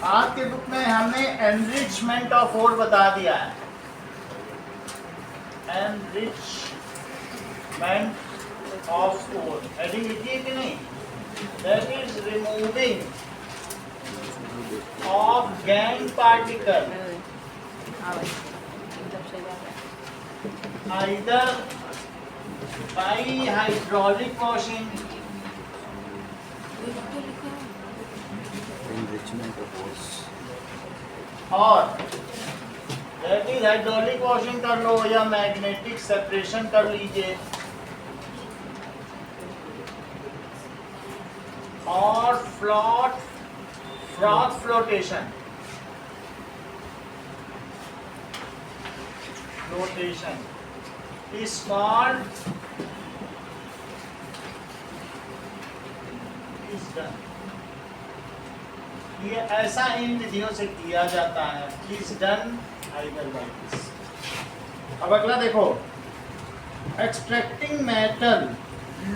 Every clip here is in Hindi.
आपके बुक में हमने एनरिचमेंट ऑफ ओर बता दिया है। एनरिचमेंट ऑफ ओर हेडिंग लिखी है कि नहीं? That is removing of gangue particle either by hydraulic washing और दैट इज हाइड्रोलिक वॉशिंग कर लो या मैग्नेटिक सेपरेशन कर लीजिए और froth flotation is called is done। ये ऐसा इन विधियों से किया जाता है is done either by this। अब अगला देखो, एक्सट्रैक्टिंग मेटल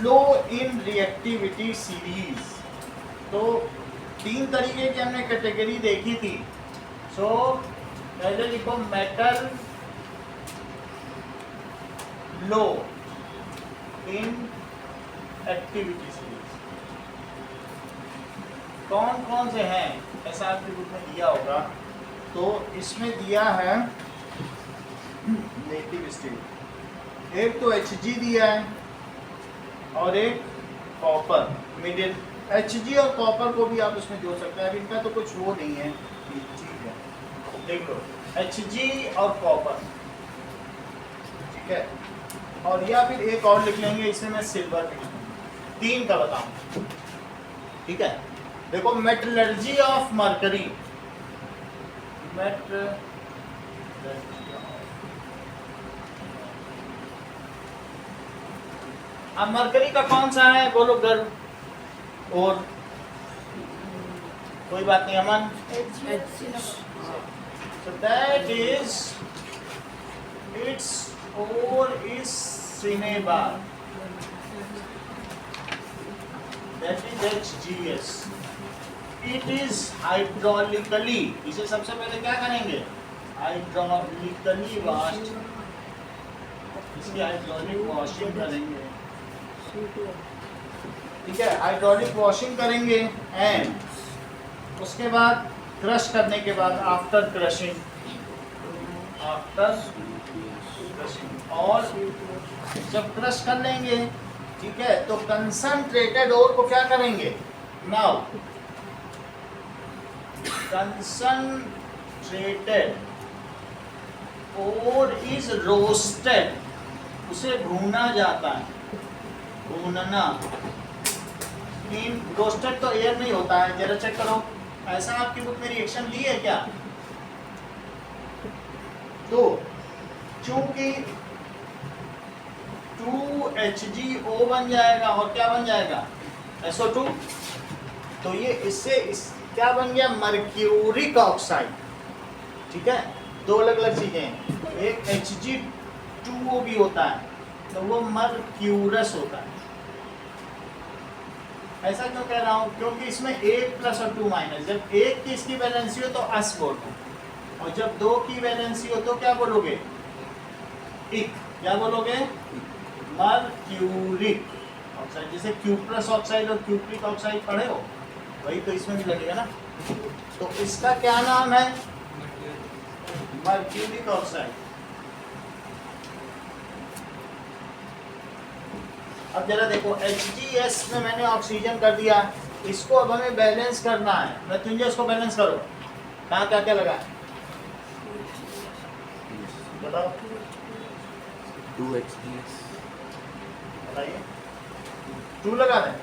लो इन रिएक्टिविटी सीरीज। तो 3 तरीके की हमने कैटेगरी देखी थी। सो पहले लिखो metal low in activity series. कौन कौन से हैं ऐसा आपके बुक में दिया होगा। तो इसमें दिया है नेटिव स्टील, एक तो Hg दिया है और एक कॉपर मिडिल। Hg और कॉपर को भी आप उसमें जोड़ सकते हैं, अब इनका तो कुछ वो नहीं है, ठीक है देख लो Hg और कॉपर, ठीक है। और या फिर एक और लिख लेंगे, इसमें मैं सिल्वर लिख लूँगा। 3 का बताऊं, ठीक है। देखो मेटलर्जी ऑफ मरकरी, अब मरकरी का कौन सा है बोलो गर्व, और कोई बात नहीं अमन। So that is its ore is cinnabar, that is HGS। It is hydraulically, इसे सबसे पहले क्या करेंगे, हाइड्रोलिकली वॉश्ड, इसकी हाइड्रोलिक वॉशिंग करेंगे, ठीक है, हाइड्रोलिक वॉशिंग करेंगे। एंड उसके बाद क्रश करने के बाद आफ्टर क्रशिंग और जब क्रश कर लेंगे, ठीक है, तो कंसंट्रेटेड ओर को क्या करेंगे, now concentrated ore is roasted, उसे भूना जाता है, भूनना। इन रोस्टेड तो एयर नहीं होता है, जरा चेक करो, ऐसा आपकी बुक में रिएक्शन दी है क्या? तो चूंकि 2HgO बन जाएगा और क्या बन जाएगा, SO2। तो ये इससे क्या बन गया, मर्क्यूरिक ऑक्साइड, ठीक है। 2 अलग अलग चीजें हैं, एक Hg2O भी होता है, तो वो मर्क्यूरस होता है। ऐसा क्यों कह रहा हूँ, क्योंकि इसमें 1 प्लस और 2 माइनस, जब 1 की इसकी वैलेंसी हो तो अस बोलते हैं, और जब 2 की वैलेंसी हो तो क्या बोलोगे, इक, क्या बोलोगे, मर्क्यूरिक ऑक्साइड। जैसे क्यूप्रस ऑक्साइड और क्यूप्रिक ऑक्साइड पढ़े हो, वही तो इसमें भी लगेगा ना। तो इसका क्या नाम है, मर्क्यूरिक ऑक्साइड। अब जरा देखो HgS में मैंने ऑक्सीजन कर दिया, इसको अब हमें बैलेंस करना है। मृत्युंजय इसको बैलेंस करो, कहाँ क्या क्या लगा है बताओ। 2HgS बताइए, 2 लगा दें।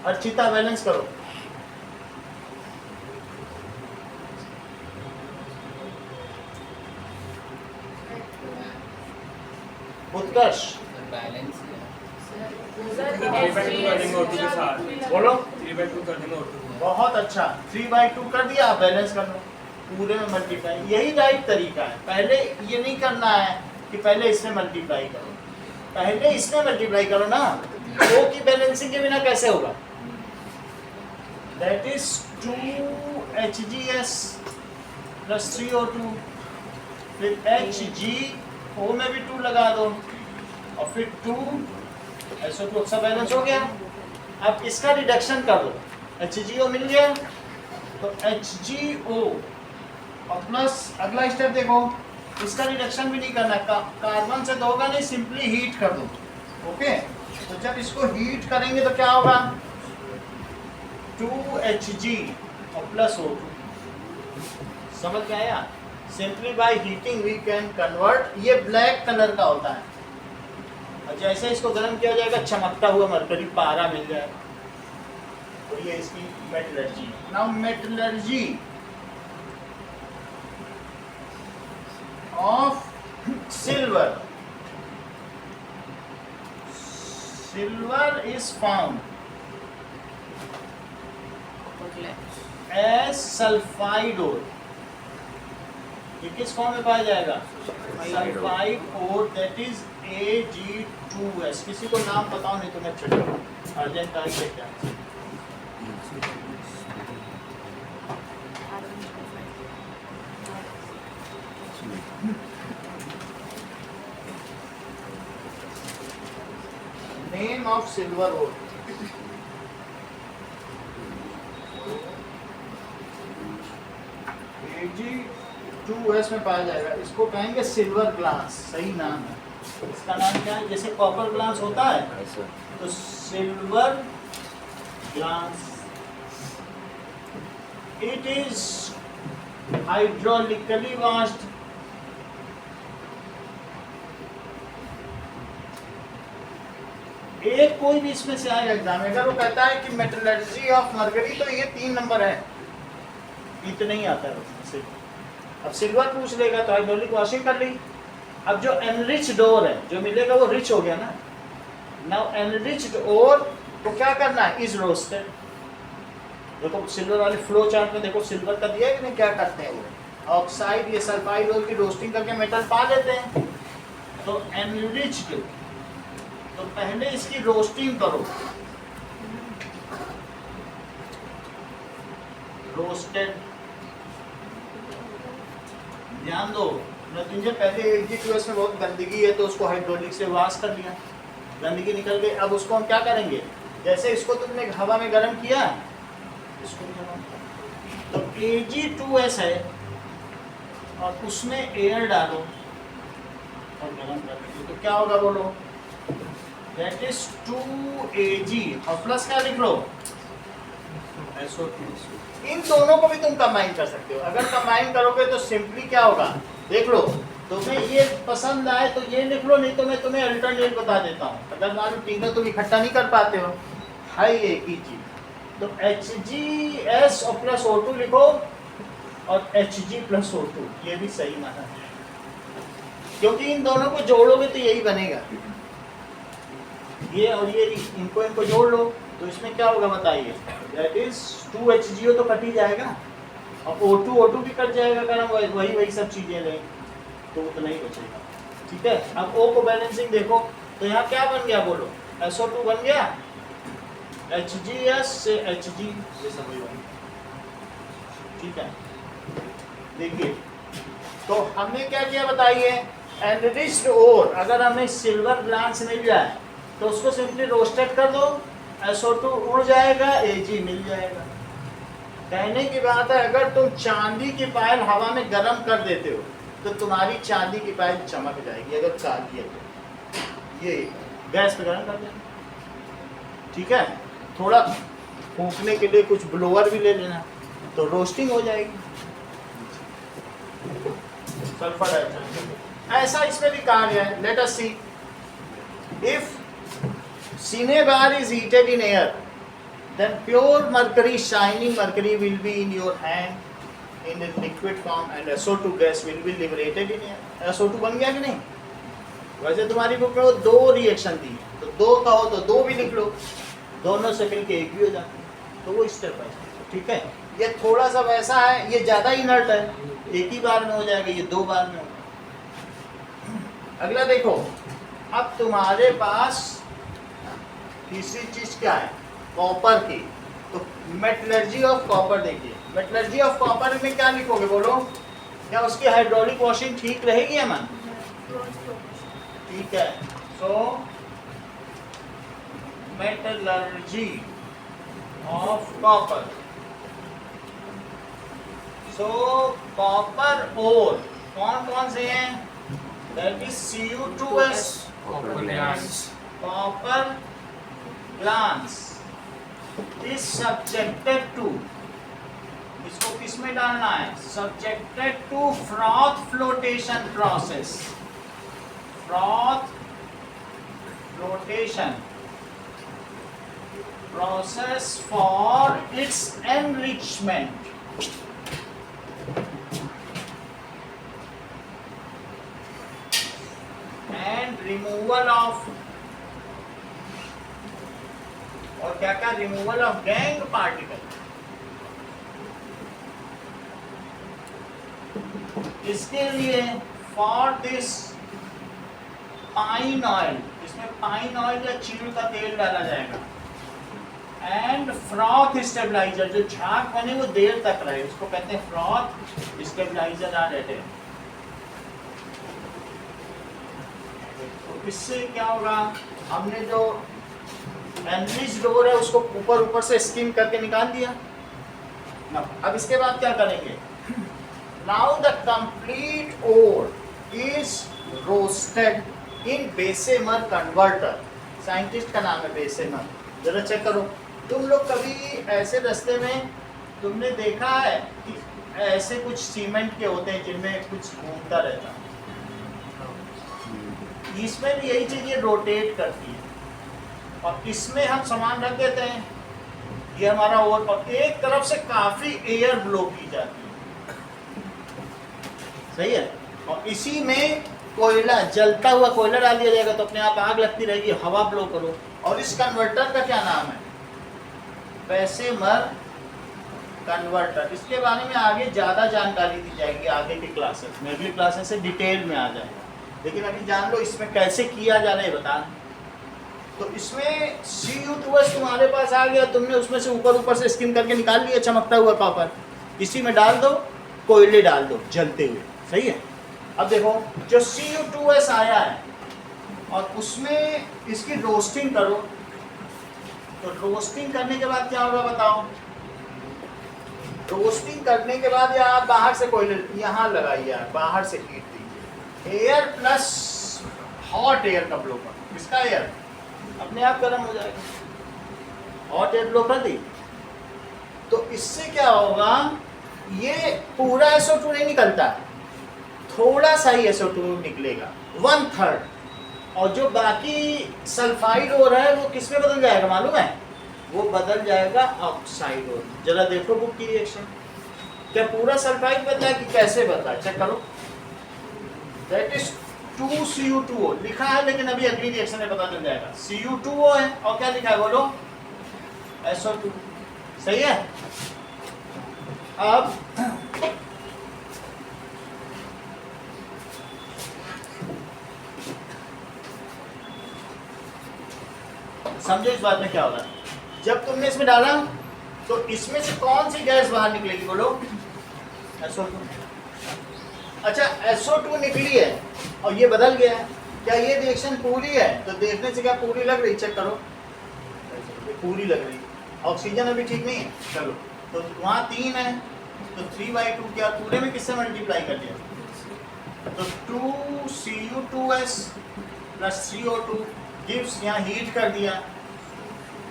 अर्चिता बैलेंस करो, उत्कर्ष बैलेंस बोलो। 3/2 कर देंगे और बहुत अच्छा, 3/2 कर दिया, आप बैलेंस कर लो, पूरे में मल्टीप्लाई। यही राइट तरीका है। पहले ये नहीं करना है कि पहले इसमें मल्टीप्लाई करो, पहले इसमें मल्टीप्लाई करो ना। 2 की बैलेंसिंग के बिना कैसे होगा, that is 2HgS plus 3O2, फिर HgO में भी 2 लगा दो और फिर 2SO2 सब बैलेंस हो गया। अब इसका रिडक्शन कर दो, HgO मिल गया तो HgO और प्लस अगला स्टेप देखो, इसका रिडक्शन भी नहीं करना, कार्बन से तो होगा नहीं, सिंपली हीट कर दो। ओके, तो जब इसको हीट करेंगे तो क्या होगा, 2Hg और प्लस O2। समझ में आया? Simply by heating we can convert. ये ब्लैक कलर का होता है और जैसे इसको गर्म किया जाएगा चमकता हुआ मरकरी पारा मिल जाएगा, तो ये इसकी metallurgy. Now metallurgy of silver. Silver is found as sulfide ore. ये किस फॉर्म में पाया जाएगा, sulphide ore, that is Ag2S। किसी को नाम बताओ नहीं तो मैं चलो अर्जेंटाइन से क्या name of silver ore. Ag2S में पाया जाएगा, इसको कहेंगे सिल्वर ग्लास, सही नाम है इसका। नाम क्या है, जैसे कॉपर ग्लास होता है तो silver glass. It is hydraulically washed, एक कोई भी इसमें से आएगा एग्जाम में, अगर वो कहता है कि मेटलर्जी ऑफ मरकरी, तो ये 3 नंबर है, इतना ही आता है उसमें से। अब सिल्वर पूछ लेगा तो हाइड्रोलिक वॉशिंग कर ली। अब जो एनरिच्ड ओर है जो मिलेगा वो रिच हो गया ना। नाउ एनरिच्ड ओर को क्या करना है, इज रोस्टेड। देखो सिल्वर वाले फ्लो चार्ट में देखो सिल्वर का दिया है कि नहीं, क्या करते हैं वो ऑक्साइड, ये सल्फाइड ओर की रोस्टिंग करके मेटल पा लेते हैं। तो एनरिच्ड, तो पहले इसकी रोस्टिंग करो, रोस्टेड। ध्यान दो, नतीजे पहले Ag2S में बहुत गंदगी है तो उसको हाइड्रोलिक से वॉश कर लिया, गंदगी निकल गई। अब उसको हम क्या करेंगे, जैसे इसको तुमने हवा में गर्म किया, इसको तो Ag2S है और उसमें एयर डालो और गर्म कर दीजिए, तो क्या होगा बोलो, दैट इज 2Ag और प्लस क्या लिख लो, SO2। इन दोनों को भी तुम कंबाइन कर सकते हो। अगर कंबाइन करोगे तो सिंपली क्या होगा, देख लो, तुम्हें ये पसंद आए तो ये लिख लो, नहीं तो मैं तुम्हें अल्टरनेट बता देता हूँ। अगर मान लो तीनों तुम इकट्ठा नहीं कर पाते हो, है एक ही चीज, तो HgS और प्लस O2 लिखो और Hg प्लस O2, ये भी सही माना है, क्योंकि इन दोनों को जोड़ोगे तो यही बनेगा। ये और ये इनको जोड़ लो तो इसमें क्या होगा बताइए, दैट इज 2HgO तो कट ही जाएगा और O2 भी कट जाएगा, अगर वही सब चीजें लें तो उतना ही बचेगा। ठीक है, अब O को बैलेंसिंग देखो तो यहाँ क्या बन गया बोलो, SO2 बन गया, HgS से Hg, ये सब बन गया। ठीक है, देखिए तो हमने क्या किया बताइए, एनरिच्ड ओर अगर हमें सिल्वर ग्लास मिल जाए तो उसको सिंपली रोस्टेड कर दो, SO2 उड़ जाएगा, Ag मिल जाएगा। कहने की बात है, अगर तुम चांदी की पायल हवा में गर्म कर देते हो तो तुम्हारी चांदी की पायल चमक जाएगी, अगर चांदी है तो। ये गैस पे गर्म कर देना, ठीक है, थोड़ा फूंकने के लिए कुछ ब्लोअर भी ले लेना तो रोस्टिंग हो जाएगी। सल्फर डाइऑक्साइड ऐसा इसमें भी कहा गया है। Let us see, if cinnabar is heated in air, then pure mercury, shining mercury will be in your hand in a liquid form and SO2 gas will be liberated in air. SO2 बन गया कि नहीं? वैसे तुम्हारी बुक में वो 2 रिएक्शन दी, तो 2 का हो तो 2 भी लिख लो, दोनों से मिलके एक भी हो जाती है, तो वो स्टेप बाय स्टेप। ठीक है, ये थोड़ा सा वैसा है, ये ज़्यादा इनर्ट है, एक ही बार में हो जाएगा, ये 2 बार में होगा। अगला देखो, अब तुम्हारे पास तीसरी चीज क्या है, कॉपर की। तो मेटलर्जी ऑफ कॉपर देखिए, मेटलर्जी ऑफ कॉपर में क्या लिखोगे बोलो, क्या उसकी हाइड्रोलिक वॉशिंग ठीक रहेगी अमन? ठीक है। So metallurgy of copper, so copper ore कौन कौन से हैं? That is Cu2s, copper glance is subjected to, इसको किस में डालना है? Subjected to froth flotation process, froth flotation process for its enrichment. And removal of, और क्या क्या, रिमूवल ऑफ गैंग पार्टिकल, इसके लिए फॉर दिस पाइन ऑयल, इसमें पाइन ऑयल या चीड़ का तेल डाला जाएगा, एंड फ्रॉथ स्टेबलाइजर, जो झाग बने वो देर तक रहे, उसको कहते हैं फ्रॉथ स्टेबलाइजर आ रहते हैं। तो इससे क्या होगा, हमने जो एनरिच डोर है उसको ऊपर ऊपर से स्किम करके निकाल दिया ना। अब इसके बाद क्या करेंगे, now the complete ore is roasted in Bessemer converter, scientist का नाम है बेसेमर। जरा चेक करो, तुम लोग कभी ऐसे रास्ते में तुमने देखा है कि ऐसे कुछ सीमेंट के होते हैं जिनमें कुछ घूमता रहता है, इसमें भी यही चीज, ये रोटेट करती है और इसमें हम सामान रख देते हैं, ये हमारा ओवर, और एक तरफ से काफी एयर ब्लो की जाती है, सही है, और इसी में कोयला, जलता हुआ कोयला डाल दिया जाएगा तो अपने आप आग लगती रहेगी, हवा ब्लो करो। और इस कन्वर्टर का क्या नाम है? Bessemer converter. इसके बारे में आगे ज़्यादा जानकारी दी जाएगी आगे की क्लासेस में, अगली क्लासेस से डिटेल में आ जाएगा, लेकिन अभी जान लो इसमें कैसे किया जा रहा है बता। तो इसमें Cu2s तुम्हारे पास आ गया, तुमने उसमें से ऊपर ऊपर से स्किम करके निकाल लिया चमकता हुआ कॉपर, इसी में डाल दो, कोयले डाल दो जलते हुए, सही है। अब देखो जो Cu2s आया है और उसमें इसकी रोस्टिंग करो, तो रोस्टिंग करने के बाद क्या होगा बताओ? रोस्टिंग करने के बाद या आप बाहर से कोयले यहाँ लगाइए, बाहर से हीट दीजिए, एयर प्लस हॉट एयर का ब्लो कर, इसका एयर अपने आप गर्म हो जाएगा, हॉट एयर ब्लो कर दी, तो इससे क्या होगा, ये पूरा SO2 नहीं निकलता, थोड़ा सा ही SO2 निकलेगा, 1/3, और जो बाकी सल्फाइड हो रहा है वो किस में बदल जाएगा मालूम है? वो बदल जाएगा ऑक्साइड हो। जरा देखो बुक की रिएक्शन, क्या पूरा सल्फाइड बदला है कि कैसे बदला है, चेक करो। दैट इज 2Cu2O लिखा है, लेकिन अभी अगली रिएक्शन में पता चल जाएगा। Cu2O है और क्या लिखा है बोलो? SO2, सही है। अब समझो इस बात में क्या होगा, जब तुमने इसमें डाला तो इसमें से कौन सी गैस बाहर निकलेगी बोलो? SO2। अच्छा SO2 निकली है और ये बदल गया है, क्या ये रिएक्शन पूरी है? तो देखने से क्या पूरी लग रही, चेक करो, पूरी लग रही। ऑक्सीजन अभी ठीक नहीं है, चलो तो वहाँ 3 है तो 3/2 क्या पूरे में किससे मल्टीप्लाई कर दिया? तो 2Cu2s प्लस CO2 गिव्स, यहाँ हीट कर दिया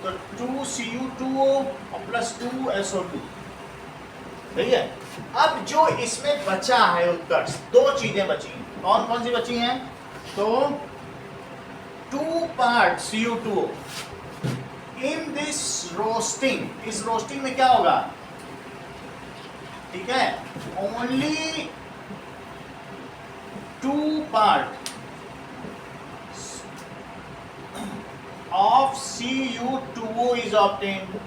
तो 2Cu2O और प्लस 2SO2, सही है। अब जो इसमें बचा है उत्कर्ष, 2 चीजें बची हैं, कौन कौन सी बची हैं? तो 2 part Cu2O in this roasting, इस रोस्टिंग में क्या होगा, ठीक है, only 2 part of Cu2O is obtained,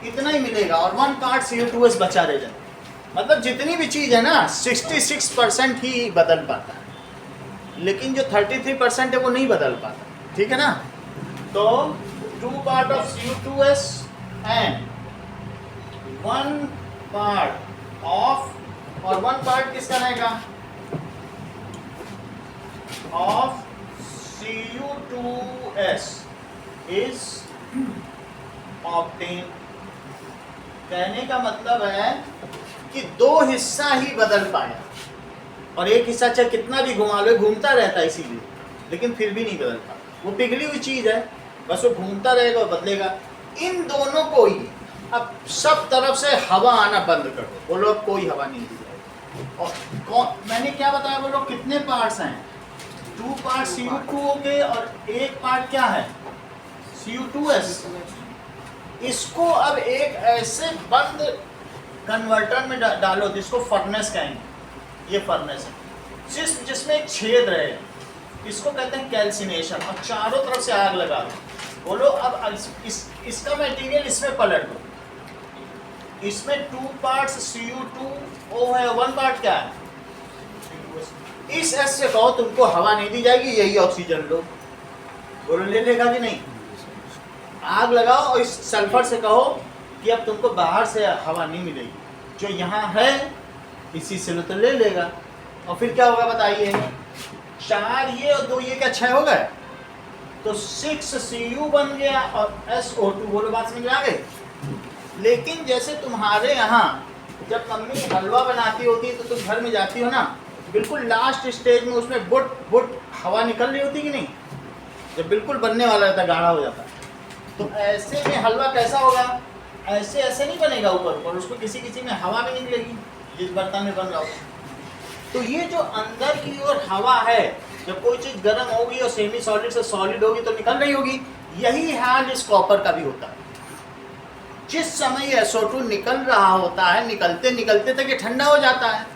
इतना ही मिलेगा, और 1 पार्ट Cu2S बचा रह जाए। मतलब जितनी भी चीज है ना 66% ही बदल पाता है, लेकिन जो 33% है वो नहीं बदल पाता, ठीक है ना। तो 2 part of Cu2S and 1 part of, और 1 पार्ट किसका रहेगा, ऑफ Cu2s is obtained। कहने का मतलब है कि 2 हिस्सा ही बदल पाया, और एक हिस्सा चाहे कितना भी घुमा लो घूमता रहता है इसीलिए, लेकिन फिर भी नहीं बदलता। वो पिघली हुई चीज है, बस वो घूमता रहेगा और बदलेगा। इन दोनों को ही अब सब तरफ से हवा आना बंद कर दो, बोलो अब कोई हवा नहीं दी जाएगी। और कौन, मैंने क्या बताया, बोलो कितने पार्ट्स हैं, 2 पार्ट Cu2 हो गए और एक पार्ट क्या है Cu2s। इसको अब एक ऐसे बंद कन्वर्टर में डालो जिसको फर्नेस कहेंगे। ये फर्नेस है जिसमें एक छेद रहे, इसको कहते हैं कैल्सिनेशन, और चारों तरफ से आग लगा दो। बोलो अब इसका मटेरियल इसमें पलट दो, इसमें 2 पार्ट्स Cu2O है, 1 पार्ट क्या है, इस S से कहो तुमको हवा नहीं दी जाएगी, यही ऑक्सीजन लो, बोलो ले लेगा कि नहीं। आग लगाओ और इस सल्फर से कहो कि अब तुमको बाहर से हवा नहीं मिलेगी, जो यहाँ है इसी से लो, तो ले लेगा। और फिर क्या होगा बताइए, 4 ये और 2 ये क्या 6 हो गए, तो 6 Cu बन गया और SO2, बोलो बात समझ में आ गई। लेकिन जैसे तुम्हारे यहाँ जब मम्मी हलवा बनाती होती है तो तुम घर में जाती हो ना, बिल्कुल लास्ट स्टेज में उसमें बुट बुट हवा निकल रही होती कि नहीं, जब बिल्कुल बनने वाला रहता, गाढ़ा हो जाता है, तो ऐसे में हलवा कैसा होगा, ऐसे ऐसे नहीं बनेगा ऊपर ऊपर, उसको किसी किसी में हवा भी निकलेगी जिस बर्तन में बन रहा होगा। तो ये जो अंदर की ओर हवा है, जब कोई चीज़ गर्म होगी और सेमी सॉलिड से सॉलिड होगी तो निकल रही होगी, यही हाल इस कॉपर का भी होता है। जिस समय SO2 निकल रहा होता है, निकलते निकलते तक ये ठंडा हो जाता है।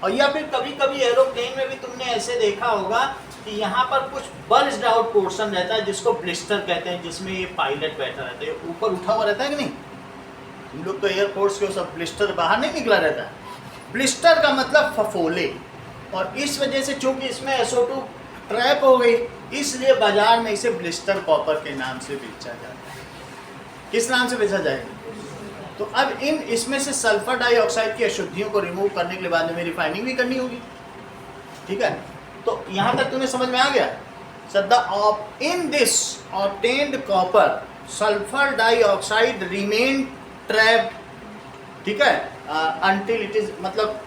और या फिर कभी कभी एरोप्लेन में भी तुमने ऐसे देखा होगा कि यहाँ पर कुछ बल्ज्ड आउट पोर्शन रहता है जिसको ब्लिस्टर कहते हैं, जिसमें ये पायलट बैठा रहता है, ऊपर उठा हुआ रहता है कि नहीं। हम लोग तो एयरफोर्स के सब ब्लिस्टर बाहर नहीं निकला रहता है। ब्लिस्टर का मतलब फफोले, और इस वजह से चूंकि इसमें SO2 ट्रैप हो गई, इसलिए बाजार में इसे ब्लिस्टर कॉपर के नाम से बेचा जाता है। किस नाम से बेचा जाएगा, तो अब इसमें से सल्फर डाइऑक्साइड की अशुद्धियों को रिमूव करने के बाद में रिफाइनिंग भी करनी होगी, ठीक है। तो यहाँ तक तुम्हें समझ में आ गया। सदा off in this obtained copper sulphur dioxide remain trap, ठीक है, अंटिल इट इज, मतलब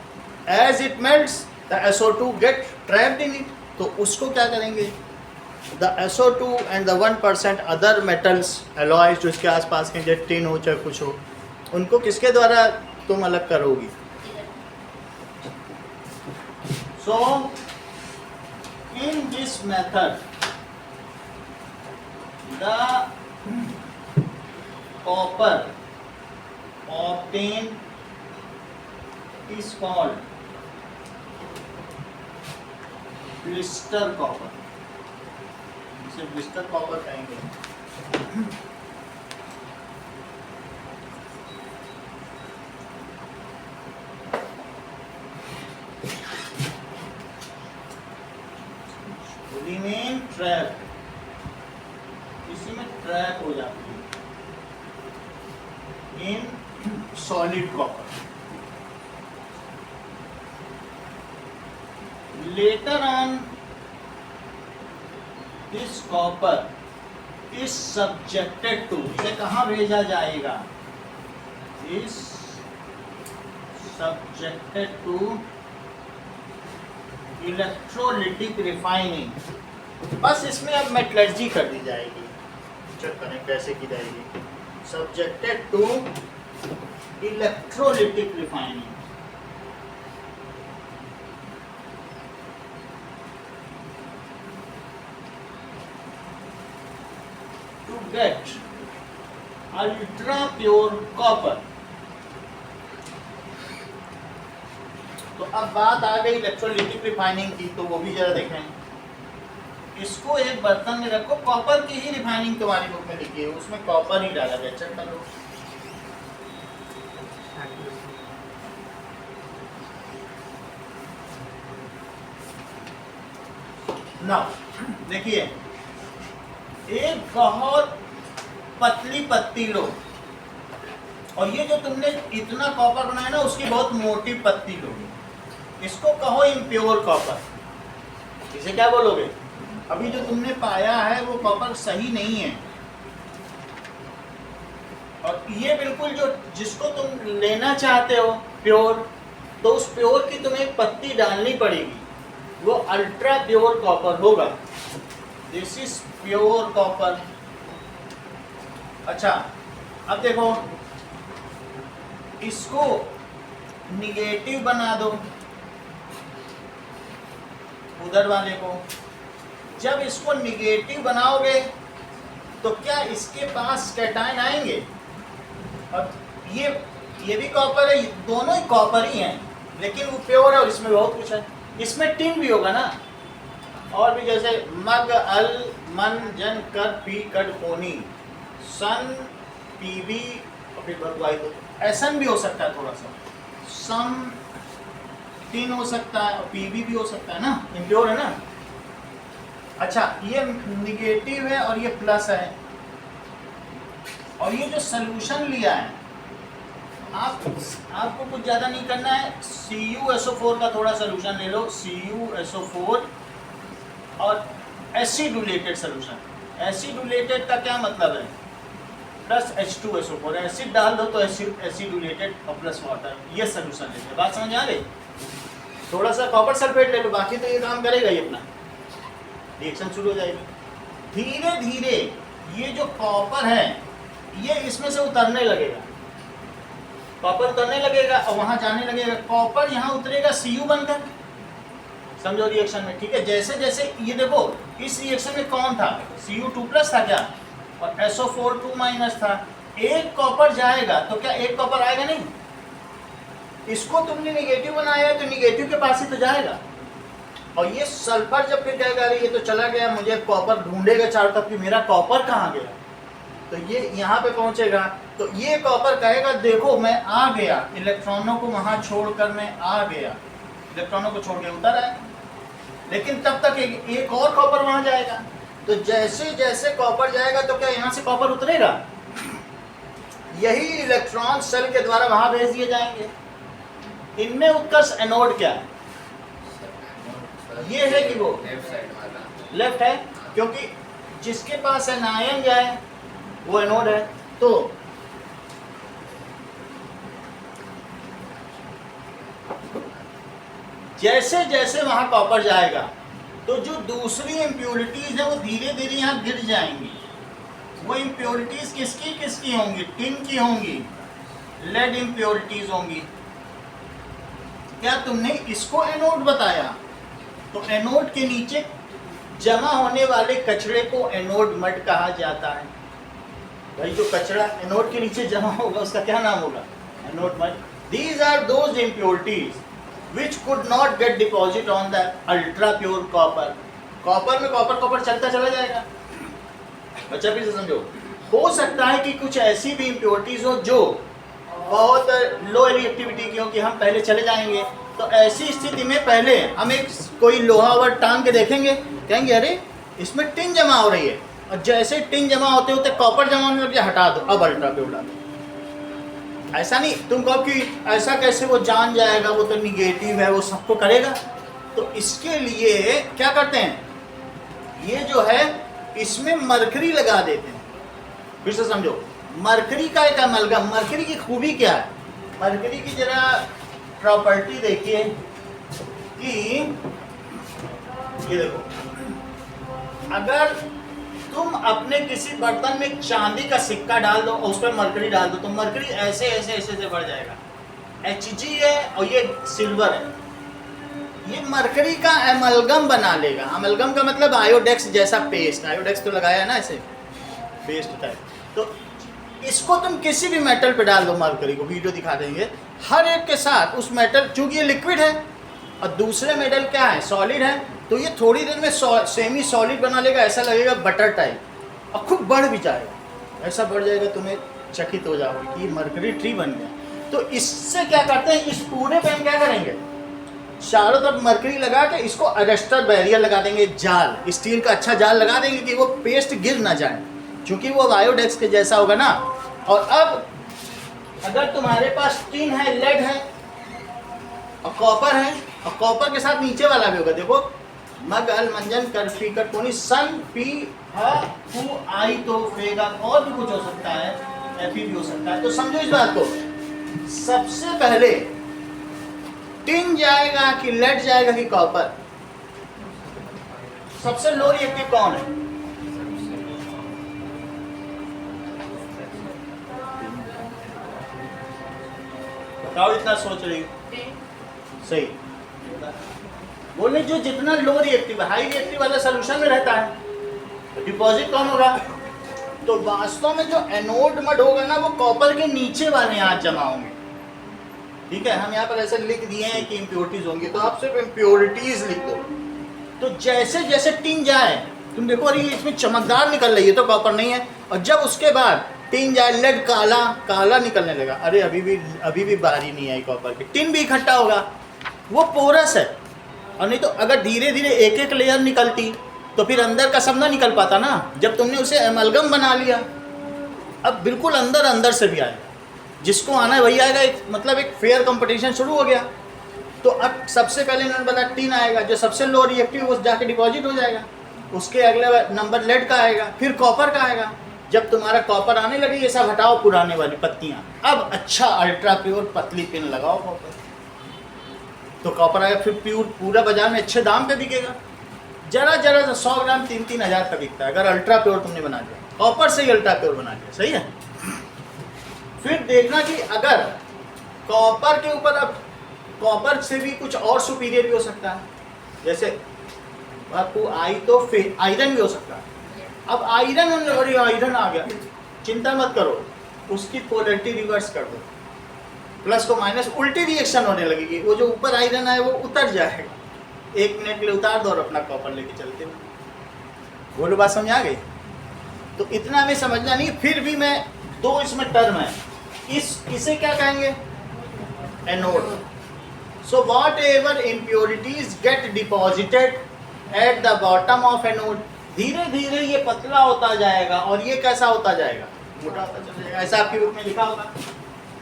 as it melts the SO2 get trapped in it. तो उसको क्या करेंगे, the SO2 and the 1% other metals alloys जो इसके आसपास के, जैसे टिन हो चाहे कुछ हो, उनको किसके द्वारा तुम अलग करोगी। So in this method the copper obtain is called blister copper, इसे ब्लिस्टर कॉपर कहेंगे। रिमेन ट्रैप, इसी में ट्रैप हो जाती है in solid copper. Later on this copper is subjected to, इसे कहाँ भेजा जाएगा, is subjected to electrolytic refining. बस इसमें अब मेटलर्जी कर दी जाएगी, चेक करें कैसे की जाएगी, subjected to electrolytic refining. To get ultra pure copper. तो अब बात आ गई इलेक्ट्रोलिटिक रिफाइनिंग की, तो वो भी जरा देखें। इसको एक बर्तन में रखो, कॉपर की ही रिफाइनिंग तुम्हारी बुक में लिखी है, उसमें कॉपर ही डाला गया, चेक कर लो। ना देखिए, एक बहुत पतली पत्ती लो और ये जो तुमने इतना कॉपर बनाया ना, उसकी बहुत मोटी पत्ती लोगे, इसको कहो इम्प्योर कॉपर। इसे क्या बोलोगे? अभी जो तुमने पाया है वो कॉपर सही नहीं है, और ये बिल्कुल जो जिसको तुम लेना चाहते हो प्योर, तो उस प्योर की तुम्हें एक पत्ती डालनी पड़ेगी, वो अल्ट्रा प्योर कॉपर होगा। This is pure copper. अच्छा, अब देखो, इसको निगेटिव बना दो उधर वाले को। जब इसको निगेटिव बनाओगे तो क्या इसके पास कैटायन आएंगे? और ये भी कॉपर है, दोनों ही कॉपर ही हैं, लेकिन वो प्योर है और इसमें बहुत कुछ है। इसमें टिन भी होगा ना, और भी, जैसे मग अल मन जन कर पी कड कोनी सन पीबी और फिर भगवाई, तो एसन भी हो सकता है, थोड़ा सा सम टिन हो सकता है और पीबी भी हो सकता है ना, इम्प्योर है ना। अच्छा, ये निगेटिव है और ये प्लस है, और ये जो सलूशन लिया है, आपको कुछ ज़्यादा नहीं करना है। CuSO4 का थोड़ा सोल्यूशन ले लो, CuSO4 और एसिडुलेटेड सोल्यूशन। एसिडुलेटेड का क्या मतलब है? प्लस H2SO4, एसिड डाल दो तो एसिडुलेटेड और प्लस वाटर, ये सोल्यूशन लेते हैं। बात समझ आ गई? थोड़ा सा कॉपर सल्फेट ले लो, बाकी तो ये काम करेगा ही अपना, रिएक्शन शुरू हो जाएगी। धीरे धीरे ये जो कॉपर है ये इसमें से उतरने लगेगा, कॉपर उतरने लगेगा और वहां जाने लगेगा, कॉपर यहाँ उतरेगा Cu बनकर, समझो रिएक्शन में, ठीक है। जैसे जैसे ये देखो, इस रिएक्शन में कौन था? Cu2+ था क्या, और SO4 2- था। एक कॉपर जाएगा तो क्या एक कॉपर आएगा नहीं? इसको तुमने निगेटिव बनाया है तो निगेटिव के पास ही तो जाएगा। और ये सल्फर जब फिर कहेगा अरे ये तो चला गया, मुझे कॉपर ढूंढेगा चारों तरफ कि मेरा कॉपर कहाँ गया, तो ये यहाँ पे पहुंचेगा, तो ये कॉपर कहेगा देखो मैं आ गया, इलेक्ट्रॉनों को वहां छोड़कर मैं आ गया, इलेक्ट्रॉनों को छोड़ के उतर आया। लेकिन तब तक एक और कॉपर वहां जाएगा, तो जैसे जैसे कॉपर जाएगा तो क्या यहाँ से कॉपर उतरेगा? यही इलेक्ट्रॉन सेल के द्वारा वहां भेज दिए जाएंगे। इनमें उत्कर्ष एनोड क्या है? ये है कि वो लेफ्ट साइड वाला लेफ्ट है, क्योंकि जिसके पास एनायन जाए वो एनोड है। तो जैसे जैसे वहां कॉपर जाएगा तो जो दूसरी इम्प्योरिटीज है वो धीरे धीरे यहाँ गिर जाएंगी। वो इम्प्योरिटीज किसकी किसकी होंगी? टिन की होंगी, लेड इम्प्योरिटीज होंगी। क्या तुमने इसको एनोड बताया? तो एनोड के नीचे जमा होने वाले कचरे को एनोड मड कहा जाता है। भाई जो कचरा एनोड के नीचे जमा होगा उसका क्या नाम होगा? Anode mud. These are those impurities which could not get deposit on the ultra pure copper. Copper में कॉपर चलता चला जाएगा। बच्चा फिर से समझो, हो सकता है कि कुछ ऐसी भी इम्प्योरिटीज हो जो बहुत लो रिएक्टिविटी की हो कि हम पहले चले जाएंगे। तो ऐसी स्थिति में पहले हम एक कोई लोहा और टांग के देखेंगे, कहेंगे अरे इसमें टिन जमा हो रही है, और जैसे टिन जमा होते होते कॉपर जमा होने लगे, हटा दो, अब अल्ट्रा प्योर डालो। ऐसा नहीं तुम कहो कि ऐसा कैसे वो जान जाएगा, वो तो निगेटिव है, वो सबको करेगा। तो इसके लिए क्या करते हैं, ये जो है इसमें मरकरी लगा देते हैं। फिर से समझो, मरकरी का एक अमलगम, मरकरी की खूबी क्या है? मरकरी की जरा प्रॉपर्टी देखिए कि ये देखो, अगर तुम अपने किसी बर्तन में चांदी का सिक्का डाल दो और उस पर मरकरी डाल दो तो मरकरी ऐसे ऐसे ऐसे से बढ़ जाएगा। Hg है और ये सिल्वर है, ये मरकरी का एमलगम बना लेगा। एमलगम का मतलब आयोडेक्स जैसा पेस्ट, आयोडेक्स तो लगाया है ना, ऐसे पेस्ट टाइप। तो इसको तुम किसी भी मेटल पे डाल दो, मरकरी को वीडियो दिखा देंगे, हर एक के साथ उस मेटल, चूंकि ये लिक्विड है और दूसरे मेटल क्या है, सॉलिड है, तो ये थोड़ी देर में सेमी सॉलिड बना लेगा, ऐसा लगेगा बटर टाइप, और खूब बढ़ भी जाएगा। ऐसा बढ़ जाएगा तुम्हें चकित हो जाओगे कि मरकरी ट्री बन गया। तो इससे क्या करते हैं, इस पूरे पे हम क्या करेंगे, चारों तरफ मरकरी लगा के इसको अरेस्टर बैरियर लगा देंगे, जाल, स्टील का अच्छा जाल लगा देंगे कि वो पेस्ट गिर ना जाए, क्योंकि वो आयोडेक्स के जैसा होगा ना। और अब अगर तुम्हारे पास टिन है, लेड है और कॉपर है, और कॉपर के साथ नीचे वाला भी होगा, देखो मग अल मंजन कर फी कर कोनी सन पी हा फू आई तो फेगा, और भी कुछ हो सकता है, एफी भी हो सकता है। तो समझो इस बात को, सबसे पहले टिन जाएगा कि लेड जाएगा कि कॉपर? सबसे लो रिएक्टिव कौन है? बताओ, इतना सोच रही हो? सही बोले, जो जितना लो रिएक्टिव, हाई रिएक्टिव वाला सोल्यूशन में रहता है, तो डिपॉजिट कौन होगा? तो वास्तव में जो एनोड मड होगा ना, वो कॉपर के नीचे वाले यहाँ जमा होंगे। ठीक है, हम यहाँ पर ऐसे लिख दिए हैं कि इम्प्योरिटीज होंगी, तो आप सिर्फ इम्प्योरिटीज लिख दो। तो जैसे जैसे टिन जाए, तुम देखो अरे इसमें चमकदार निकल रही है तो कॉपर नहीं है, और जब उसके बाद टिन जाए, लेड काला काला निकलने लगा, अरे अभी भी बारी नहीं आई कॉपर की, टिन भी इकट्ठा होगा, वो पोरस है। और नहीं तो अगर धीरे धीरे एक एक लेयर निकलती तो फिर अंदर का सब ना निकल पाता ना। जब तुमने उसे एमलगम बना लिया, अब बिल्कुल अंदर अंदर से भी आएगा, जिसको आना है वही आएगा, मतलब एक फेयर कंपटीशन शुरू हो गया। तो अब सबसे पहले इन्होंने बताया टिन आएगा, जो सबसे लो रिएक्टिव वो जाके डिपॉजिट हो जाएगा, उसके अगले नंबर लेड का आएगा, फिर कॉपर का आएगा। जब तुम्हारा कॉपर आने लगे, ये सब हटाओ पुराने वाली पत्तियाँ, अब अच्छा अल्ट्रा प्योर पतली पिन लगाओ कॉपर, तो कॉपर आएगा, फिर प्योर पूरा बाजार में अच्छे दाम पे बिकेगा। जरा 100 ग्राम 3-3 हज़ार का बिकता है, अगर अल्ट्रा प्योर तुमने बना दिया, कॉपर से ही अल्ट्रा प्योर बना दिया, सही है। फिर देखना कि अगर कॉपर के ऊपर, अब कॉपर से भी कुछ और सुपीरियर भी हो सकता है, जैसे आपको आई तो फिर आयरन भी हो सकता है। अब आयरन, अरे आयरन आ गया, चिंता मत करो, उसकी पोलैरिटी रिवर्स कर दो, प्लस को माइनस उल्टी रिएक्शन होने लगेगी, वो जो ऊपर आयरन है वो उतर जाएगा, 1 मिनट के लिए उतार दो और अपना कॉपर लेके चलते हो। बोलो, बात समझ आ गई? तो इतना हमें समझना नहीं। फिर भी मैं दो इसमें टर्म है, इसे क्या कहेंगे? Anode. So what ever impurities get deposited at the bottom of anode, धीरे धीरे ये पतला होता जाएगा और ये कैसा होता जाएगा? मोटा होता चला जाएगा। ऐसा आपके बुक में लिखा होगा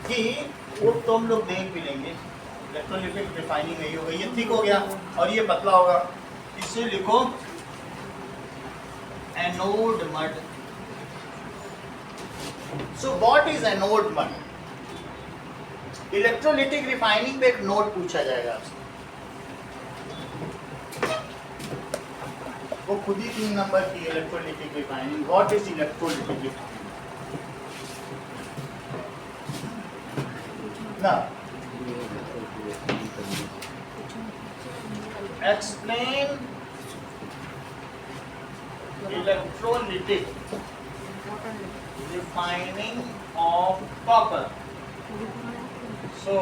कि वो तुम लोग देख भी लेंगे, इलेक्ट्रोलिटिक रिफाइनिंग नहीं होगा, ये थिक हो गया और ये पतला होगा, इसे लिखो anode mud. So what is anode mud? Electrolytic refining पे एक नोट पूछा जाएगा आपसे, वो खुद ही 3 नंबर की electrolytic refining. What is electrolytic refining? ना explain electrolytic refining of copper. So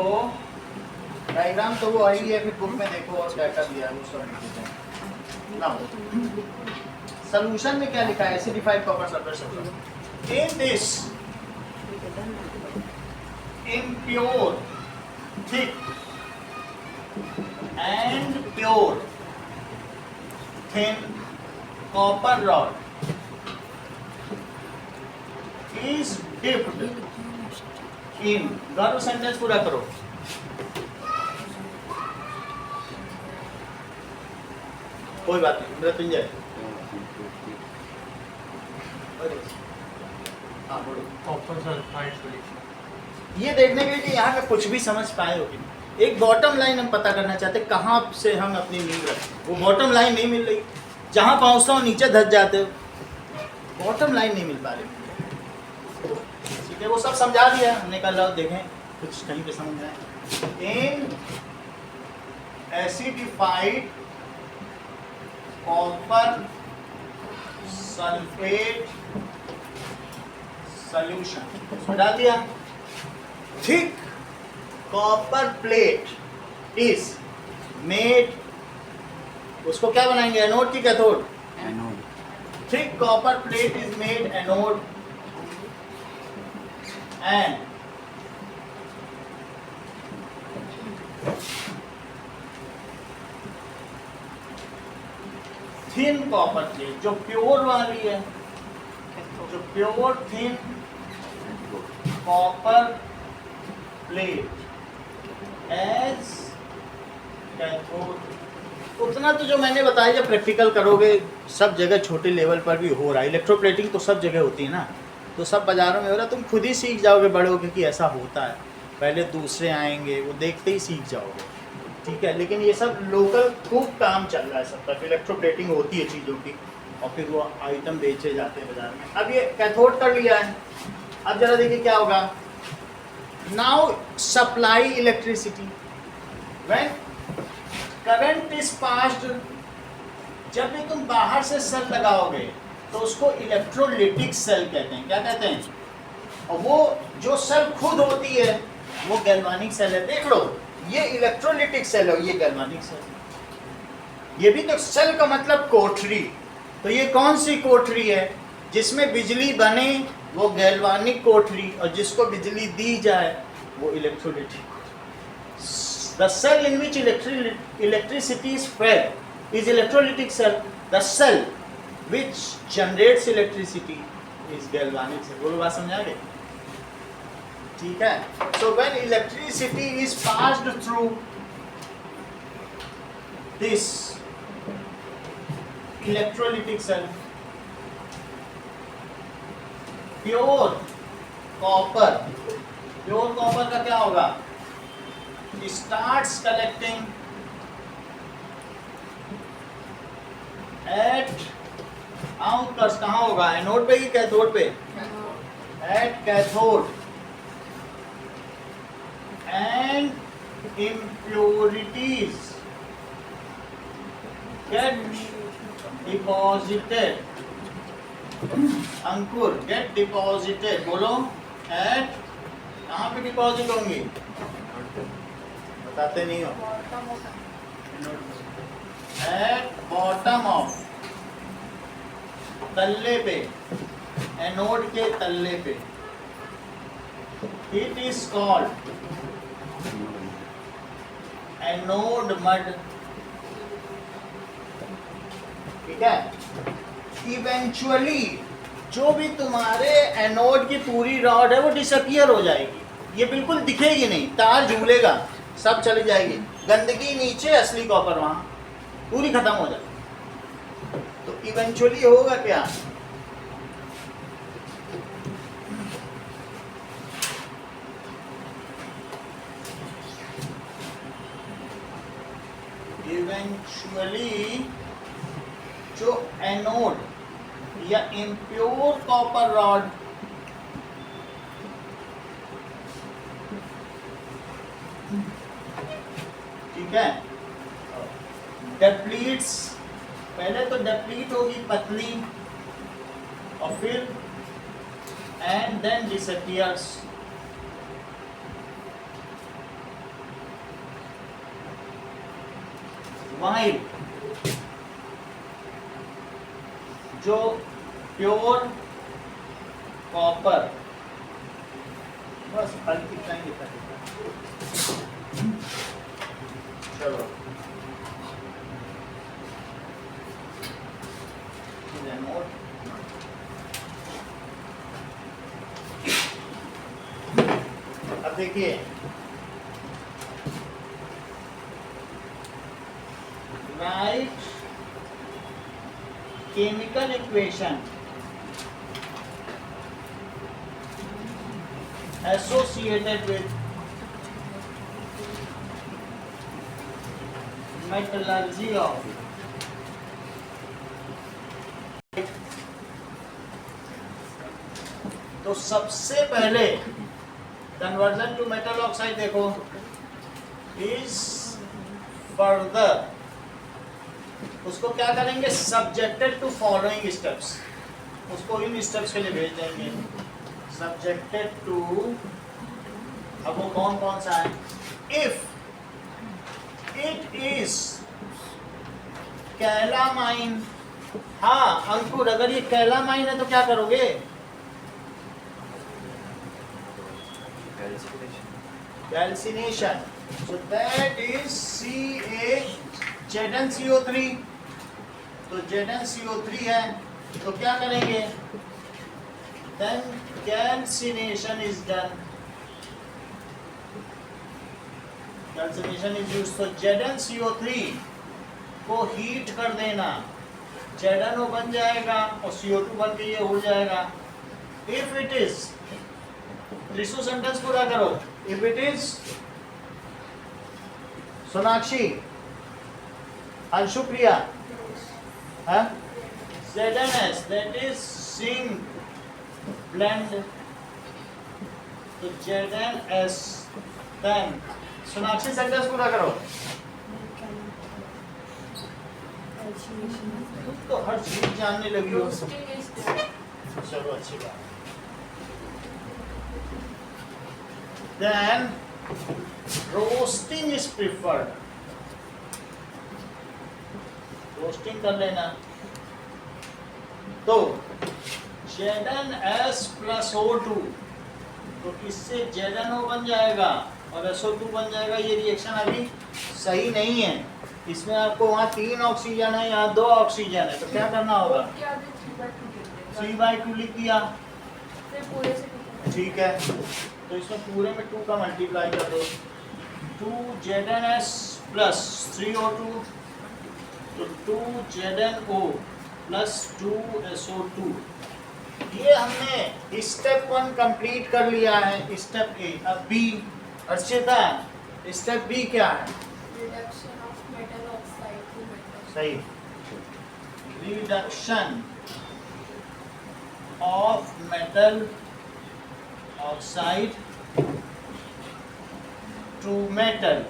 diagram तो वो आई है, फिर बुक में देखो और क्या क्या दिया है वो सब लिख देते हैं ना। सॉल्यूशन में क्या लिखा है? Acidified copper sulphate solution. In this impure, thick and pure thin copper rod is dipped in, Garo sentence पूरा करो। कोई बात नहीं, मृत्युंजय। हाँ बोलो। Copper sulphide solution. ये देखने के लिए कि यहाँ पे कुछ भी समझ पाए हो कि नहीं। एक बॉटम लाइन हम पता करना चाहते हैं, कहाँ से हम अपनी नींद रखें। वो बॉटम लाइन नहीं मिल रही, जहाँ पहुँचता हूँ नीचे धस जाते हो, बॉटम लाइन नहीं मिल पा रही। ठीक है, वो सब समझा दिया हमने, कल आओ देखें कुछ कहीं पे समझ आए। In acidified copper sulphate solution डाल दिया। Thick copper plate is made, उसको क्या बनाएंगे? एनोड की cathode? Anode. Thick copper plate is made anode and thin copper plate, जो प्योर वाली है, जो pure thin copper plate as cathode. उतना तो जो मैंने बताया, जब प्रैक्टिकल करोगे सब जगह छोटे लेवल पर भी हो रहा है। इलेक्ट्रोप्लेटिंग तो सब जगह होती है ना, तो सब बाज़ारों में हो रहा है। तुम खुद ही सीख जाओगे बड़े होकर कि ऐसा होता है। पहले दूसरे आएंगे, वो देखते ही सीख जाओगे, ठीक है। लेकिन ये सब लोकल खूब काम चल रहा है सब तरफ, इलेक्ट्रोप्लेटिंग होती है चीज़ों की, और फिर वो आइटम बेचे जाते हैं बाजार में। अब ये कैथोड कर लिया है, अब जरा देखिए क्या होगा। Now supply electricity when current is passed. जब भी तुम बाहर से सेल लगाओगे तो उसको इलेक्ट्रोलिटिक सेल कहते हैं। क्या कहते हैं? और वो जो सेल खुद होती है वो गैल्वानिक सेल है। देख लो, ये इलेक्ट्रोलिटिक सेल है, ये गैल्वानिक सेल। ये भी तो सेल का मतलब कोठरी। तो ये कौन सी कोठरी है? जिसमें बिजली बने वो गैल्वानिक कोठरी, और जिसको बिजली दी जाए वो electrolytic. The cell in which electricity is fed is electrolytic cell. The cell which generates electricity is galvanic cell. बोलो, बात समझ आ गई? ठीक है। So when electricity is passed through this electrolytic cell, pure copper का क्या होगा? Starts collecting at outskirts। कहाँ होगा? एनोड पे कि कैथोड पे? At cathode, and impurities get deposited। Ankur get deposited। बोलो, at कहाँ पे डिपॉजिट होंगी? बताते नहीं हो। एट बॉटम ऑफ, तल्ले पे, एनोड के तल्ले पे। It is called anode mud. ठीक है। इवेंचुअली जो भी तुम्हारे एनोड की पूरी रॉड है वो डिसअपियर हो जाएगी। ये बिल्कुल दिखेगी नहीं, तार झूलेगा, सब चली जाएगी। गंदगी नीचे, असली कॉपर वहां, पूरी खत्म हो जाएगी। तो इवेंचुअली होगा क्या? इवेंचुअली जो एनोड या इम्प्योर कॉपर रॉड ठीक है, डेप्लीट्स। पहले तो डेप्लीट होगी पतली, और फिर एंड देन डिसअपियर्स। वाइल जो प्योर कॉपर, बस खाली कितना ही लिखा है। चलो नोट, अब देखिए right chemical equation associated with metallurgy of तो सबसे पहले कन्वर्जन टू मेटल ऑक्साइड देखो इज फर्दर, उसको क्या करेंगे? Subjected to following steps. उसको इन स्टेप्स के लिए भेज देंगे, सब्जेक्टेड टू। अब वो कौन कौन सा है? If it is calamine. हाँ अंकुर, अगर ये कैलामाइन है तो क्या करोगे? Calcination. So that is ZnCO3। तो ZnCO3 है तो क्या करेंगे? Then calcination is done। Calcination is used. तो ZnCO3 को हीट कर देना, ZnO बन जाएगा और CO2 बन के ये उड़ जाएगा। If it is, Trishu sentence पूरा करो। If it is, Sonakshi, Anshupriya, ZnS that is zinc blend, तो ZnS then सोनाक्षी सेंटेंस पूरा करो। तुम तो हर चीज जानने लगी हो। चलो अच्छी बात। Then roasting is preferred. Roasting कर लेना। तो ZnS plus O2, तो इससे ZnO बन जाएगा और SO2 बन जाएगा। ये रिएक्शन अभी सही नहीं है। इसमें आपको वहाँ 3 ऑक्सीजन है, यहाँ 2 ऑक्सीजन है, तो क्या करना होगा? 3/2 लिख दिया, ठीक है। तो इसमें पूरे में 2 का मल्टीप्लाई कर दो। 2 ZnS प्लस 3O2, तो 2 ZnO प्लस 2 SO2। ये हमने स्टेप 1 कंप्लीट कर लिया है, स्टेप ए। अब बी, अर्चिता, स्टेप बी क्या है? Reduction of metal oxide to metal. सही, reduction of metal oxide to metal.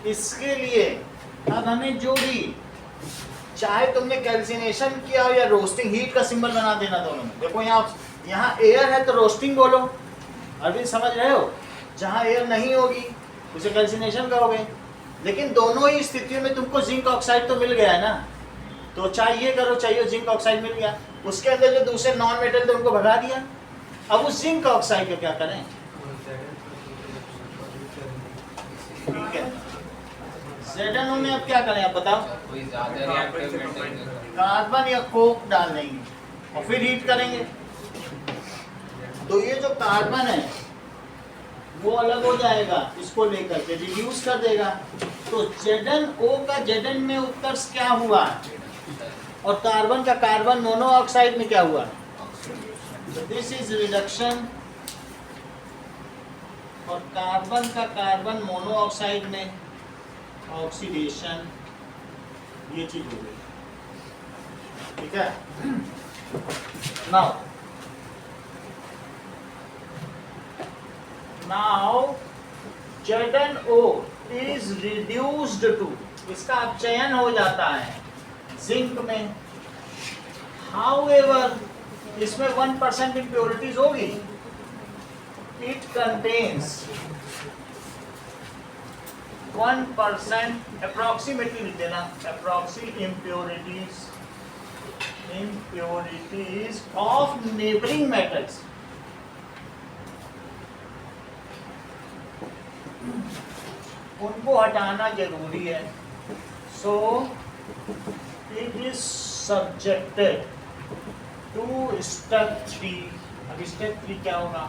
इसके लिए अब हमें जो भी, चाहे तुमने कैल्सिनेशन किया हो या रोस्टिंग, हीट का सिंबल बना देना दोनों में। देखो यहाँ एयर है तो रोस्टिंग बोलो, अभी समझ रहे हो? जहाँ एयर नहीं होगी उसे कैल्सिनेशन करोगे। लेकिन दोनों ही स्थितियों में तुमको जिंक ऑक्साइड तो मिल गया है ना, तो चाहे ये करो चाहे जिंक ऑक्साइड मिल गया। उसके अंदर जो दूसरे नॉन मेटल थे उनको भगा दिया। अब उस जिंक ऑक्साइड को क्या करें? ठीक है, ZnO में अब क्या करें आप बताओ? कार्बन या कोक डाल देंगे और फिर हीट करेंगे। तो ये जो कार्बन है वो अलग हो जाएगा, इसको लेकर के रिड्यूस कर देगा। तो ZnO का Zn में उत्कर्ष क्या हुआ और कार्बन का कार्बन मोनोऑक्साइड में क्या हुआ? तो दिस इज रिडक्शन, और कार्बन का कार्बन मोनोऑक्साइड में ऑक्सीडेशन, ये चीज हो गई। ठीक है, now ZnO is reduced to, इसका अपचयन हो जाता है जिंक में। हाउएवर इसमें 1% इम्प्योरिटीज होगी। इट कंटेन्स 1% अप्रॉक्सीमेटली लिख देना, impurities of neighboring metals। उनको हटाना जरूरी है। So it is subjected to step 3। अब स्टेप 3 क्या होगा?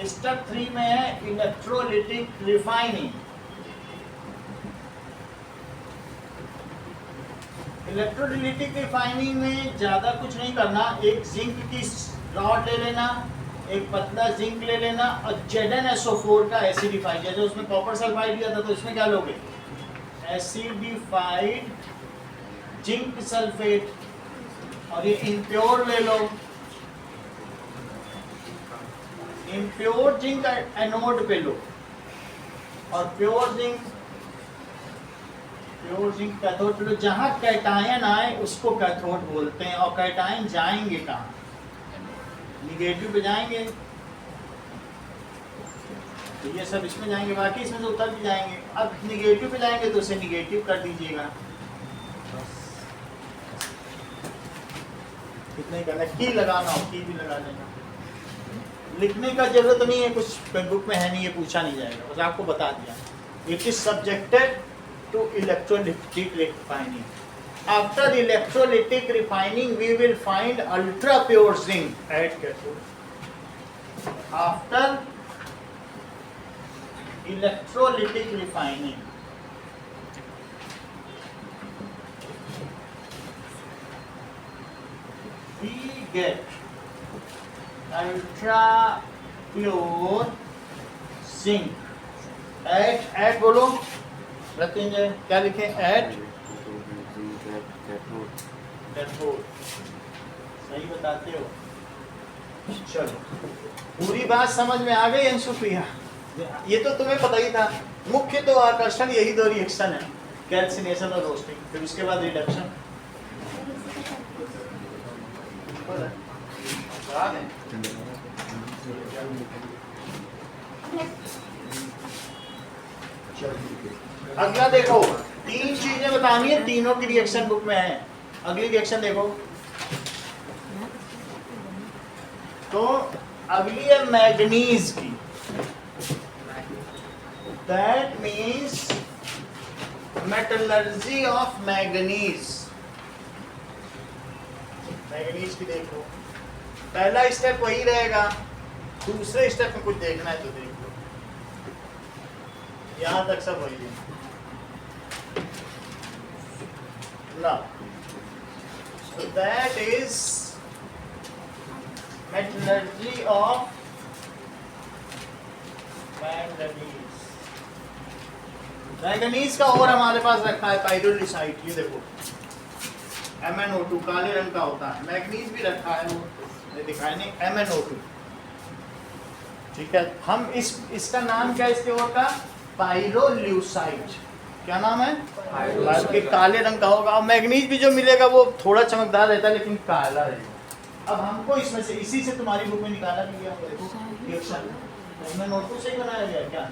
स्टेप 3 में है इलेक्ट्रोलिटिक रिफाइनिंग। इलेक्ट्रोलिटिक रिफाइनिंग में ज्यादा कुछ नहीं करना। एक जिंक की रॉड ले लेना, एक पतला जिंक ले लेना और ZnSO4 का एसिडिफाइड, जैसे उसमें कॉपर सल्फाइड लिया था तो इसमें क्या लोगे? Acidified zinc sulphate. और ये इम्प्योर ले लो, इम्प्योर जिंक एनोड पे लो और प्योर जिंक कैथोड पे लो। जहां कैटायन आए उसको कैथोड बोलते हैं। और कैटायन जाएंगे कहाँ? निगेटिव पे जाएंगे। तो ये सब इसमें जाएंगे, बाकी इसमें तो उतर भी जाएंगे। अब निगेटिव पे जाएंगे तो उसे निगेटिव कर दीजिएगा। कितने करना, की लगाना हो की भी लगा लेना। लिखने का जरूरत नहीं है, कुछ बुक में है नहीं, ये पूछा नहीं जाएगा, बस आपको बता दिया। It is subjected to electrolytic refining. After electrolytic refining we will find ultra pure zinc at cathode. After electrolytic refining we get ultra pure zinc at बोलो मृत्युंजय क्या लिखे at कैथोड सही बताते हो। चलो पूरी बात समझ में आ गई अंशुप्रिया? ये तो तुम्हें पता ही था। मुख्य तो आकर्षण यही दो रिएक्शन है, कैल्सिनेशन और रोस्टिंग, फिर उसके बाद रिडक्शन। अगला देखो, तीन चीजें बतानी है, तीनों की रिएक्शन बुक में है। अगली रिएक्शन देखो, तो अगली है मैग्नीज की। That means metallurgy of manganese. Manganese की देखो, पहला स्टेप वही रहेगा, दूसरे स्टेप में कुछ देखना है तो देख लो, यहां तक सब वही है ना। So that is metallurgy of manganese। Manganese का और हमारे पास रखा है पाइरोलिसाइट, ये देखो MnO2 काले रंग का होता है। मैंगनीज भी रखा है, वो दिखाया नहीं, MnO2। ठीक है, हम इसका नाम क्या है इसके और का? पाइरोल्यूसाइट। क्या नाम है? पाइरोल्यूसाइट। काले रंग का होगा। और मैंगनीज भी जो मिलेगा वो थोड़ा चमकदार रहता है लेकिन काला रहेगा। अब हमको इसमें से, इसी से तुम्हारी बुक में निकाला भी गया, देखो रिएक्शन MnO2 से ही बनाया गया क्या?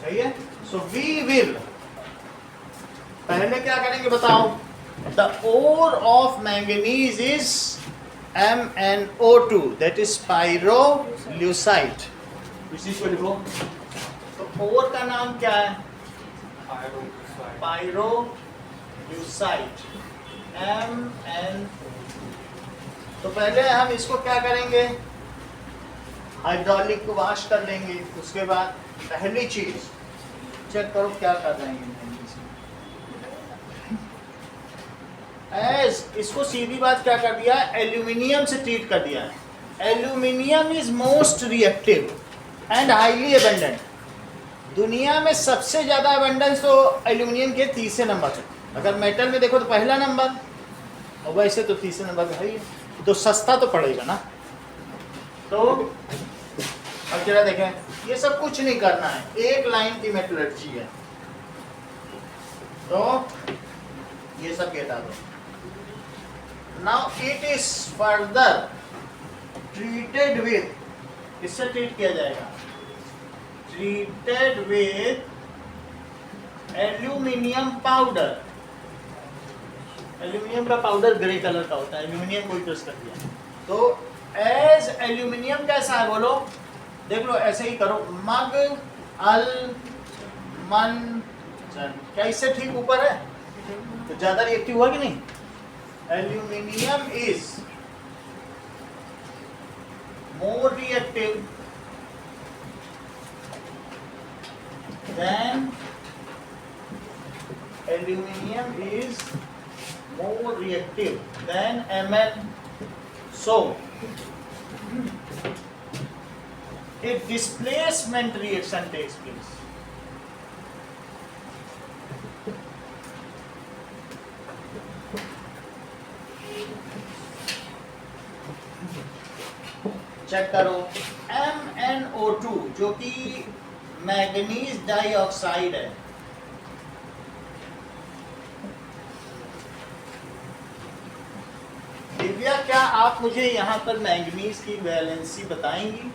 सही है। सो वी विल पहले क्या करेंगे बताओ? The ore of manganese is MnO2, that is pyrolusite. इसी को लिखो। तो ओर का नाम क्या है? पाइरोल्यूसाइट, Mn। तो पहले हम इसको क्या करेंगे? हाइड्रोलिक को वॉश कर लेंगे। उसके बाद पहली चीज चेक करो क्या कर रहे हैं। इसको सीधी बात क्या कर दिया? एल्यूमिनियम से ट्रीट कर दिया है। Aluminium is most reactive and highly abundant. दुनिया में सबसे ज्यादा एबंडेंस तो एल्यूमिनियम के तीसरे नंबर पे। अगर मेटल में देखो तो पहला नंबर, और वैसे तो तीसरे नंबर पे है ही, तो सस्ता तो पड़ेगा ना। तो अब जरा देखें, ये सब कुछ नहीं करना है, एक लाइन की मेटलर्जी है। तो ये सब हटा दो। Now it is further treated with, किससे ट्रीट किया जाएगा? Treated with aluminium powder. Aluminium का पाउडर ग्रे कलर का होता है, एल्यूमिनियम को यूज कर दिया। तो एज एल्यूमिनियम कैसा है बोलो? देख लो, ऐसे ही करो, मग अल मन जन, क्या इससे ठीक ऊपर है? तो ज्यादा रिएक्टिव हुआ कि नहीं? Aluminium is more reactive then aluminum is more reactive than Mn, so a displacement reaction takes place। Check करो, MnO2 जो कि मैंगनीज डाइऑक्साइड है, दिव्या क्या आप मुझे यहाँ पर मैंगनीज की वैलेंसी बताएंगी?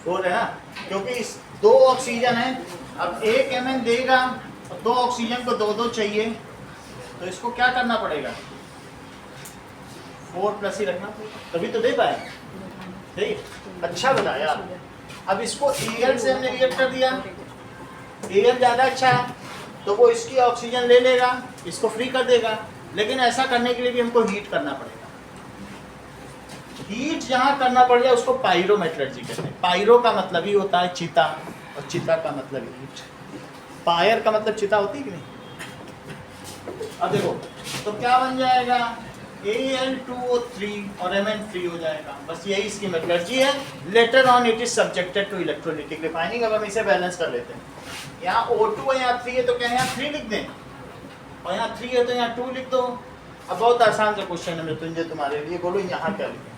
फोर है ना, क्योंकि इस दो ऑक्सीजन है। अब एक Mn देगा, दो ऑक्सीजन को दो दो चाहिए, तो इसको क्या करना पड़ेगा? 4+ ही रखना, तभी तो दे पाए। ठीक, अच्छा बताया। अब इसको एयर से हमने रिएक्ट कर दिया, एयर ज़्यादा अच्छा है तो वो इसकी ऑक्सीजन ले लेगा, इसको फ्री कर देगा, लेकिन ऐसा करने के लिए भी हमको हीट करना पड़ेगा। हीट जहाँ करना पड़ जाए उसको पायरोमेटलर्जी कहते हैं। पायरो का मतलब ही होता है चिता, और चिता का मतलब हीट। फायर का मतलब चिता होती है कि नहीं। अब देखो तो क्या बन जाएगा, Al2O3 और Mn3 हो जाएगा। बस यही इसकी मेटलर्जी है। Later on it is subjected to electrolytic refining. अब हम इसे बैलेंस कर लेते हैं। यहाँ O2 है, यहाँ 3 है, तो क्या यहाँ 3 लिख दें, और यहाँ 3 है तो यहाँ 2 लिख दो। अब बहुत आसान सा क्वेश्चन है मृत्युंजय तुम्हारे लिए, बोलो यहाँ क्या लिखें।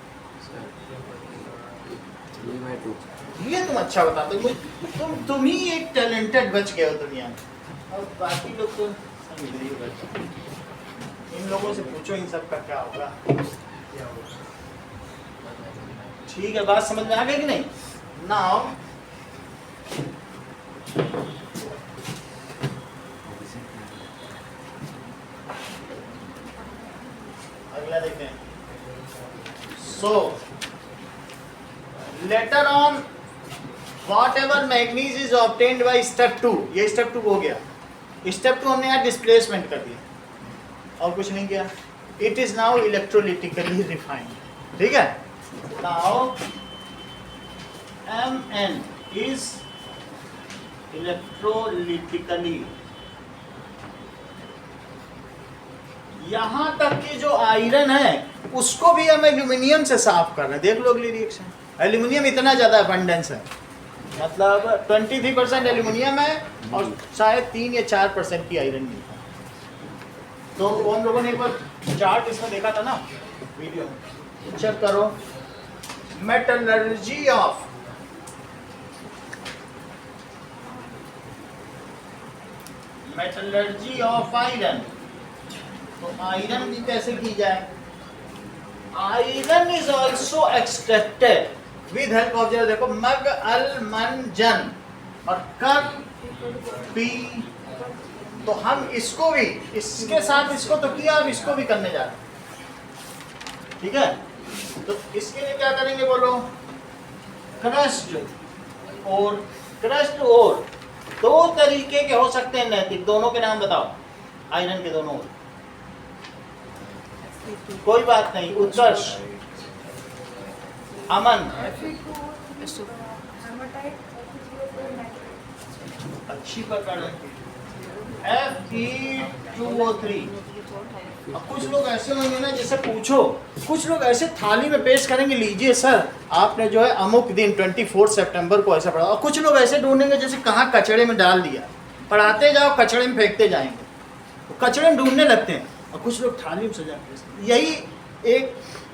ये तुम अच्छा बता दो, तुम ही एक टैलेंटेड बच गए हो दुनिया में, और बाकी लोग तो समझ नहीं बचे। इन लोगों से पूछो इन सब का क्या होगा। ठीक है, बात समझ में आ गई कि नहीं। नाउ अगला देखते हैं। So later on whatever manganese is obtained by step 2, ये स्टेप 2 हो गया। स्टेप 2 हमने यहाँ डिस्प्लेसमेंट कर दिया और कुछ नहीं किया। It is now electrolytically refined. ठीक है, नाउ Mn इज इलेक्ट्रोलिटिकली, यहां तक कि जो आयरन है उसको भी हम एल्यूमिनियम से साफ कर रहे हैं। देख लो अगली रिएक्शन। एल्यूमिनियम इतना ज्यादा अबंडेंस है, मतलब 23% एल्यूमिनियम है और शायद 3 या 4% की आयरन मिलता है। तो हम लोगों ने एक बार चार्ट इसमें देखा था ना वीडियो में, चेक करो। मेटलर्जी ऑफ आयरन, तो आयरन भी कैसे की जाए। Iron is also extracted with help of, जरा देखो, मग अल मन जन और कर पी, तो हम इसको भी, इसके साथ इसको तो किया, अब इसको भी करने जा रहे हैं। ठीक है, तो इसके लिए क्या करेंगे बोलो, क्रस्ट और क्रस्ट और दो तरीके के हो सकते हैं नैतिक, दोनों के नाम बताओ आयरन के दोनों। कोई बात नहीं, उत्कर्ष, अमन, अच्छी पकड़ है। Fe2O3। अब कुछ लोग ऐसे होंगे ना, जैसे पूछो, कुछ लोग ऐसे थाली में पेश करेंगे, लीजिए सर आपने जो है अमुक दिन 24 सितंबर को ऐसा पढ़ा, और कुछ लोग ऐसे ढूंढेंगे जैसे कहाँ कचड़े में डाल दिया, पढ़ाते जाओ कचड़े में फेंकते जाएंगे, तो कचड़े में ढूंढने लगते हैं, और कुछ लोग थाली में सजा के। यही एक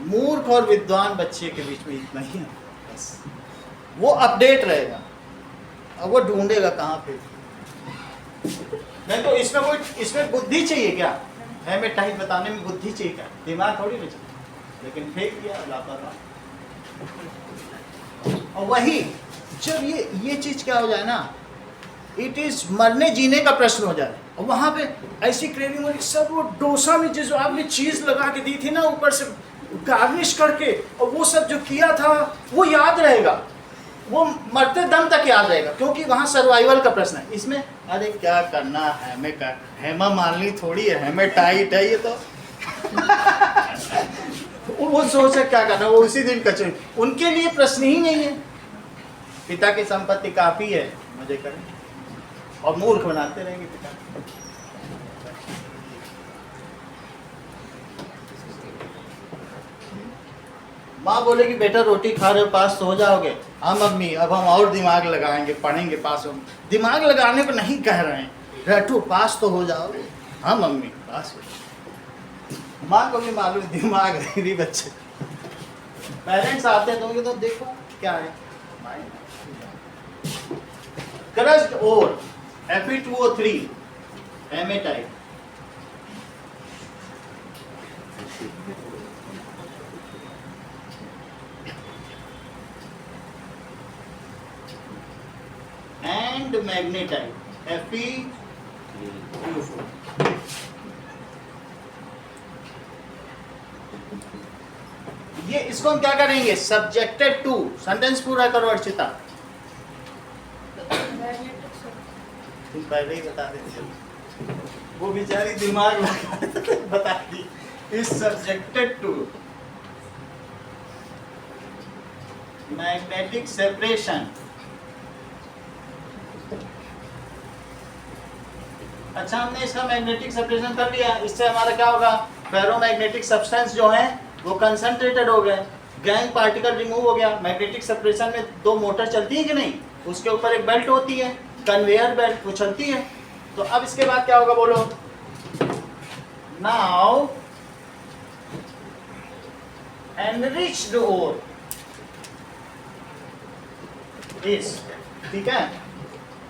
मूर्ख और विद्वान बच्चे के बीच में इतना ही है बस। वो अपडेट रहेगा और वो ढूंढेगा कहाँ पे। नहीं तो इसमें कोई, इसमें बुद्धि चाहिए क्या है, मैं टाइप बताने में बुद्धि चाहिए क्या, दिमाग थोड़ी ना चाहिए, लेकिन फेंक दिया लापरवाह। और वही जब ये चीज क्या हो जाए ना, इट इज मरने जीने का प्रश्न हो जाए, और वहां पे ऐसी क्रेविंग हो, सब वो डोसा में जो आपने चीज लगा के दी थी ना ऊपर से गार्निश करके, और वो सब जो किया था वो याद रहेगा, वो मरते दम तक याद रहेगा, क्योंकि वहाँ सर्वाइवल का प्रश्न है। इसमें अरे क्या करना है, हमें क्या, हेमा मालिनी थोड़ी है, हमें टाइट है ये तो वो सोच है क्या करना, वो उसी दिन कचरे, उनके लिए प्रश्न ही नहीं है। पिता की संपत्ति काफी है, मजे करें और मूर्ख बनाते रहेंगे पिता। माँ बोलेगी बेटा रोटी खा रहे हो, पास तो हो जाओगे। हाँ मम्मी, अब हम और दिमाग लगाएंगे, पढ़ेंगे, पास हो। दिमाग लगाने को नहीं कह रहे हैं, बैठो पास तो हो जाओगे। हाँ मम्मी पास हो। माँ को भी मालूम दिमाग है बच्चे। पेरेंट्स आते हैं तो देखो क्या है, क्रस्ट और Fe2O3 Ma type, and magnetite Fe2O4। ये इसको हम क्या करेंगे, सब्जेक्टेड टू, सेंटेंस पूरा करो अर्चिता, तुम पहले ही बता देते। वो बेचारी दिमाग लगा बता दी। Is subjected to magnetic separation. अच्छा, हमने इसका मैग्नेटिक सेपरेशन कर लिया। इससे हमारा क्या होगा, फेरोमैग्नेटिक सब्सटेंस जो है वो कंसंट्रेटेड हो गए, गैंग पार्टिकल रिमूव हो गया। मैग्नेटिक सेपरेशन में दो मोटर चलती है कि नहीं, उसके ऊपर एक बेल्ट होती है, कन्वेयर बेल्ट, वो चलती है। तो अब इसके बाद क्या होगा बोलो, नाउ एनरिच्ड ओर इस, ठीक है,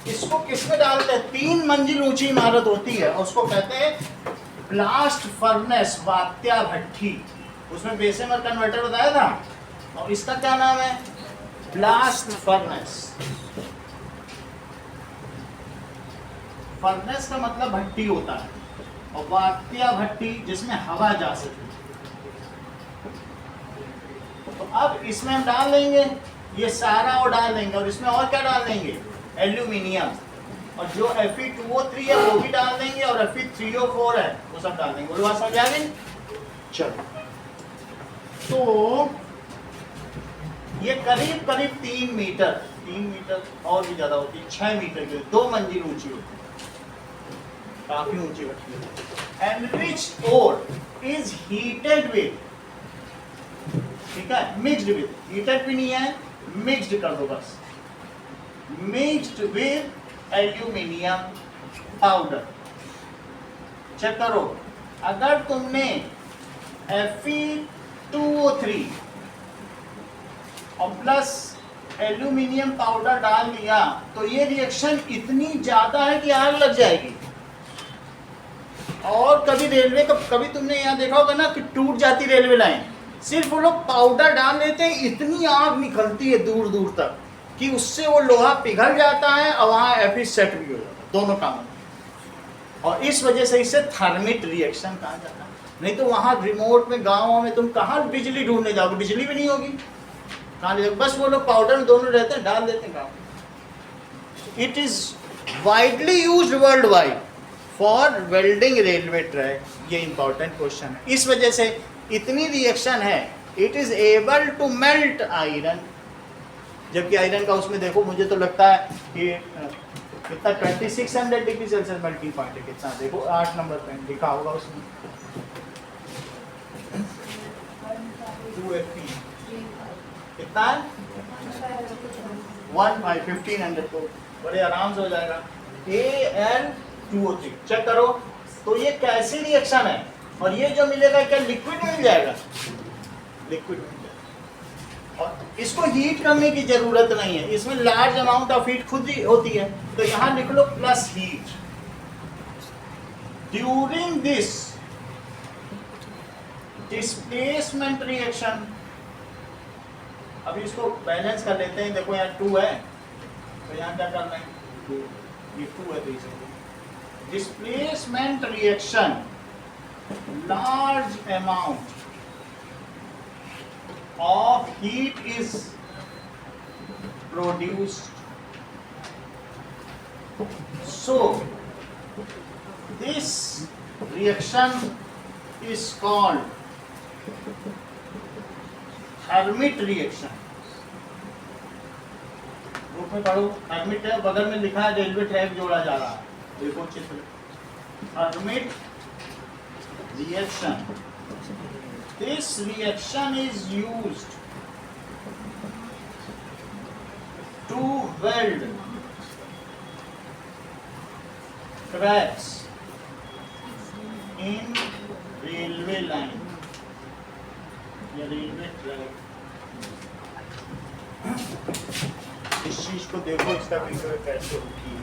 इसको किसमें डालते हैं, 3 मंजिल ऊंची इमारत होती है, उसको कहते हैं ब्लास्ट फर्नेस, वात्या भट्ठी। उसमें बेसेमर कन्वर्टर बताया था, और इसका क्या नाम है, ब्लास्ट फर्नेस। फर्नेस का मतलब भट्टी होता है, और वात्या भट्टी जिसमें हवा जा सके। तो अब इसमें हम डाल देंगे ये सारा, और डाल देंगे, और इसमें और क्या डाल देंगे, एल्यूमिनियम, और जो Fe2O3 है वो भी डाल देंगे, और Fe3O4 है वो सब डाल देंगे। बोलो बात समझ आ गई। चलो, तो ये करीब करीब 3 मीटर और भी ज्यादा होती है, 6 मीटर की, 2 मंजिल ऊंची होती है, काफी ऊंची होती है। Enriched ore is heated with, ठीक है, मिक्स्ड विद, हीटेड भी नहीं है, मिक्स्ड कर दो बस, mixed with aluminium powder. Check करो, अगर तुमने Fe2O3 और प्लस एल्यूमिनियम पाउडर डाल दिया तो ये रिएक्शन इतनी ज्यादा है कि आग लग जाएगी। और कभी रेलवे का, कभी तुमने यहाँ देखा होगा ना कि टूट जाती रेलवे लाइन, सिर्फ वो लोग पाउडर डाल देते हैं, इतनी आग निकलती है दूर दूर तक कि उससे वो लोहा पिघल जाता है और वहाँ Fe सेट भी हो जाता है, दोनों काम। और इस वजह से इसे थर्मिट रिएक्शन कहा जाता है। नहीं तो वहाँ रिमोट में, गाँव में तुम कहाँ बिजली ढूंढने जाओगे, बिजली भी नहीं होगी, कहाँ ले जाओगे, बस वो लोग पाउडर दोनों रहते हैं, डाल देते हैं गाँव। It is widely used world wide for welding railway track. ये इंपॉर्टेंट क्वेश्चन है। इस वजह से इतनी रिएक्शन है, it is able to melt iron, जबकि आयरन का उसमें देखो, मुझे तो लगता है कि कितना 2600 डिग्री सेल्सियस मेल्टिंग पॉइंट है, कितना देखो 8 नंबर पे लिखा होगा उसमें, 250 कितना है, 1500 को बड़े आराम से हो जाएगा। Al2O3 चेक करो, तो ये कैसी रिएक्शन है, और ये जो मिलेगा क्या लिक्विड मिल जाएगा, लिक्विड मिल जाएगा। और इसको हीट करने की जरूरत नहीं है, इसमें लार्ज अमाउंट ऑफ हीट खुद ही होती है, तो यहां लिख लो plus heat. During this displacement reaction, अभी इसको बैलेंस कर लेते हैं, देखो यहाँ 2 है तो यहाँ क्या करना है, ये 2 है, तो displacement reaction, large amount of heat is produced. So this reaction is called Hermite reaction. Book में पढ़ो, Hermite है, बगल में लिखा है रेलवे ट्रैक जोड़ा जा रहा है, देखो चित्र, Hermite reaction. This reaction is used to weld cracks in railway line या रेलवे ट्रैक। इस चीज को देखो, इसका वीडियो कैसे होती है।